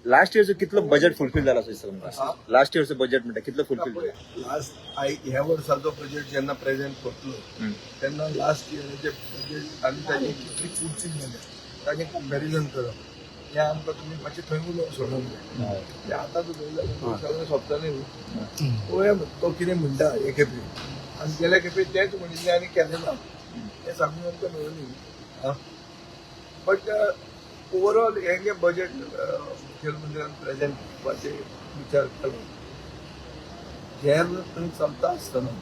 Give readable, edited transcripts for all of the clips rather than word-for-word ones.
Last इयरचं कितलं budget fulfil झालं असेल लास्ट इयरचं बजेट म्हणटा कितलं फुलफिल झालं लास्ट ह्या वर्साचो बजेट जेन्ना प्रेझेंट करतलो तेन्ना लास्ट इयराचे बजेट आनी ताजे कितली कुर्ची गेले ताजें कंपॅरिजन करप हें आमकां तुमी मातशें थंय उलोवंक सोडूंक जाय आतां सगळें सोंपतलें न्ही पळोवया तो कितें म्हणटा हे खेपे आनी गेल्या खेपे तेंच म्हणिल्लें आनी केलें ना हें सांगून आमकां मेळुनी बट ओवरऑल हें जें बजेट मुखेलमंत्र्यान प्रेझेंट करपाचें विचार केलो गॅर थंय चलता आसतना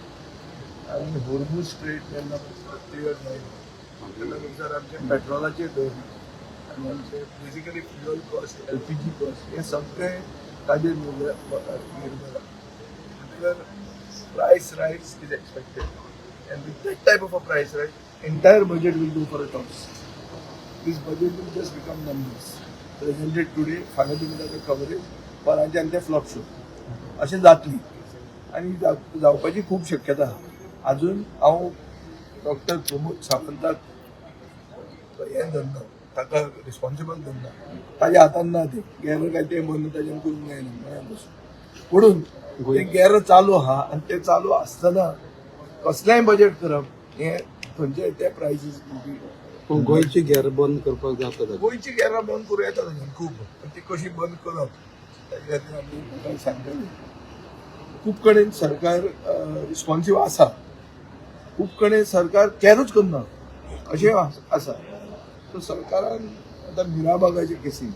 आनी होर्मुझ स्ट्रेट जेन्ना क्लियर जायना तेन्ना थंयसर आमचे पेट्रोलाचे दर आनी आमचे basically fuel cost LPG cost हें सगळें ताजेर निर्भर आसा price rise is expected and with that type of a price rise entire budget will go for a toss this budget will just become numbers presented today फाल्यां तुमी ताचो coverage परांचे आनी ते फ्लॉप शो अशें जातली आनी जावपाची खूब शक्यता आहा अजून हांव डॉक्टर प्रमोद सावंताक हें धरना ताका रिस्पॉन्सिबल धरना ताज्या हातान ना ते गॅर काय ते बंद ताच्यान करूंक जायना म्हळ्यार पुणून तें गॅर चालू आहा आनी ते चालू आसतना कसलेंय बजेट करप हें खंयचे ते प्रायसीस पूण गोंयची गॅर बंद करपाक जाता गोंयची गॅरां बंद करूं येता ताच्यान खूब पण ती कशी बंद करप ताचे खातीर आमी सांगतले खूब कडेन सरकार रिस्पॉन्सिव्ह आसा खूब कडेन सरकार कॅरूच करना अशें आसा सो सरकारान आतां मिराबागाचे केसी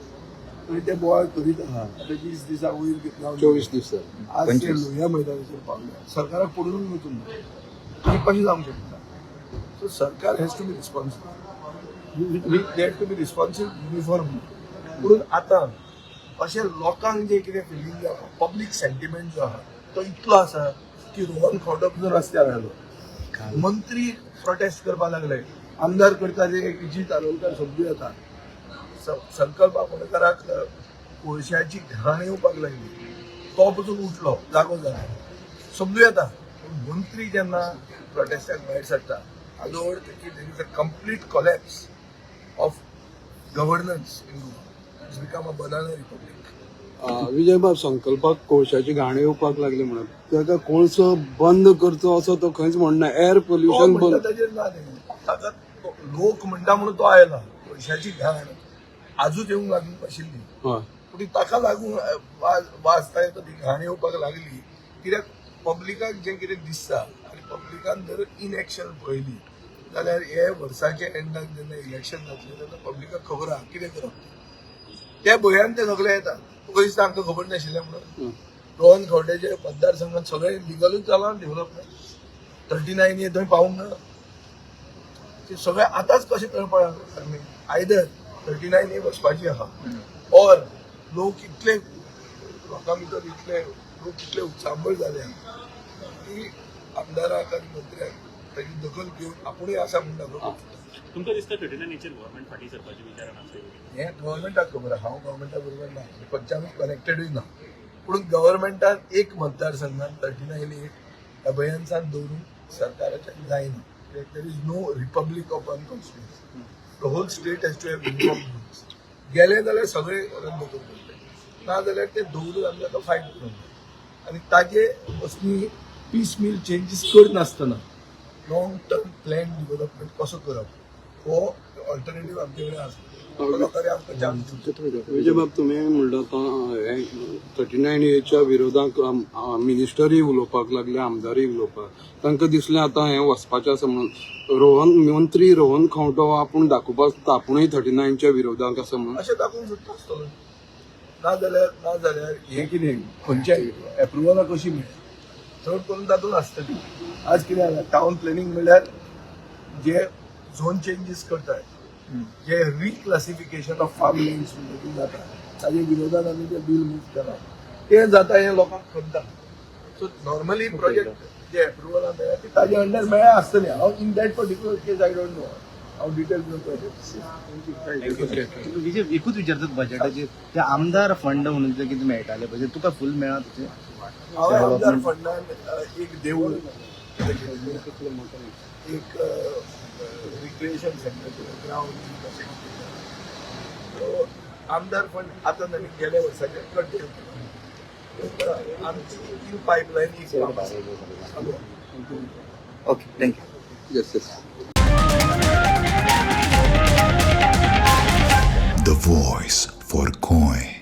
थंय ते बोवाळ करीत आहा आतां 20 दिसा वयर घेतला 24 दीस आज ते लोहिया मैदानाचेर पावले सरकाराक पडूनच वचून ना कशें जावंक शकता सो सरकार has to be responsible they have to be responsible uniform म्हणून आतां अशें लोकांक जे कितें फिलींग पब्लीक सेंटिमेंट जो आहा तो इतलो आसा की रोहन खंवटप जर रस्त्यार आयलो मंत्री प्रोटेस्ट करपाक लागले आमदार करता जे विजय तालोलकर समजूं येता संकल्प आंबेडकराक कोळशाची घाण येवपाक लागली तो पसून उठलो जागो जालो समजूं येता मंत्री जेन्ना प्रोटेस्टाक भायर सरता हाजो अर्थ की there is a complete collapse of governance in Goa it's become a banana republic Vijay बाब संकल्पाक कोळशाची घाण येवपाक लागली म्हणून ताका कोळसो बंद करचो असो तो खंयच म्हणना एअर पोल्युशन बंद ताजेर ना ताका लोक म्हणटा म्हणून तो आयला कोळशाची घाण आजूच येवंक लागून आशिल्ली पूण ताका लागून वाजता येता ती घाण येवपाक लागली कित्याक पब्लिकाक जें कितें दिसता आनी पब्लिकान जर इनएक्शन पळयली जाल्यार हे वर्साच्या एंडाक जेन्ना इलेक्शन जातलें तेन्ना पब्लिकाक खबर आहा कितें करप त्या भंयान ते सगळे येता तुका दिसता आमकां खबर नाशिल्लें म्हणून रोहन खंवटेचे मतदारसंघात सगळे लिगलूच जाला डेव्हलपमेंट 39 थंय पावूंक ना ते सगळे आतांच कशें कळपाक लागले आयदर 39 वचपाची आहा ऑर लोक इतले लोकां भितर इतले लोक इतले उत्साहबळ जाले की आमदाराक आनी मंत्र्याक ताची दखल घेवन आपुणूय आसा म्हूण दाखोवपाक तुमकां दिसता 39 गव्हर्मेंट फाटीं सरपाची विचारान आसा हें गव्हर्मेंटाक खबर आहा हांव गव्हर्मेंटा बरोबर ना खंयच्यानूच कनेक्टेडूय ना पूण गव्हर्मेंटान एक मतदारसंघात 39 अभयांसान दवरूंक सरकाराच्यान जायना there is no republic of one constituency the whole state has to have uniform rules गेले जाल्यार सगळे रद्द करतले ना जाल्यार ते दवरून आमी आतां फायट करूंक आनी ताजे असली पीस मिल चेंजीस करनासतना लॉंग टर्म प्लॅन डेव्हलपमेंट कसो करप हो ऑल्टरनेटीव आमचे कडेन आसा विजय बाब तुमी म्हणटा 39A विरोधाक मिनिस्टरूय उलोवपाक लागले आमदारूय उलोवपाक तांकां दिसलें आतां हें वचपाचें आसा म्हणून मंत्री रोहन खंवटो आपूण दाखोवपाक आपुणूय 39च्या विरोधाक आसा म्हणून अशें दाखोवंक सोदता आसतलो ना जाल्यार हें कितें खंयच्याय एप्रुवलां कशी मेळटा चड करून तातूंत आसतली आज कितें जालां टावन प्लॅनिंग म्हणल्यार जे झोन चेंजीस करतात जे रिक्लासिफिकेशन ऑफ फार्म लँड्स म्हणून जाता ताजे विरोधात आमी ते बील मूव केला ते जाता हे लोकांक खणटा सो नॉर्मली प्रोजेक्ट जे एप्रुवलां मेळ्ळा ती ताजे अंडर मेळ्ळा आसतली हांव in that particular case I don't know हांव डिटेल विजय एकूच विचारतात बजेटाचेर ते आमदार फंड म्हणून ते कितें मेळटाले बजेट तुका फूल मेळ्ळा तुजें हांवें आमदार फंडान एक देवूळ एक रिक्रिएशन सेंटर ग्राउंड आमदार फंड आता त्यांनी गेल्या वर्साचे कट केले आमची न्यू पाईपलाईन एक काम आसा. Okay thank you. Yes yes. The voice for Koi.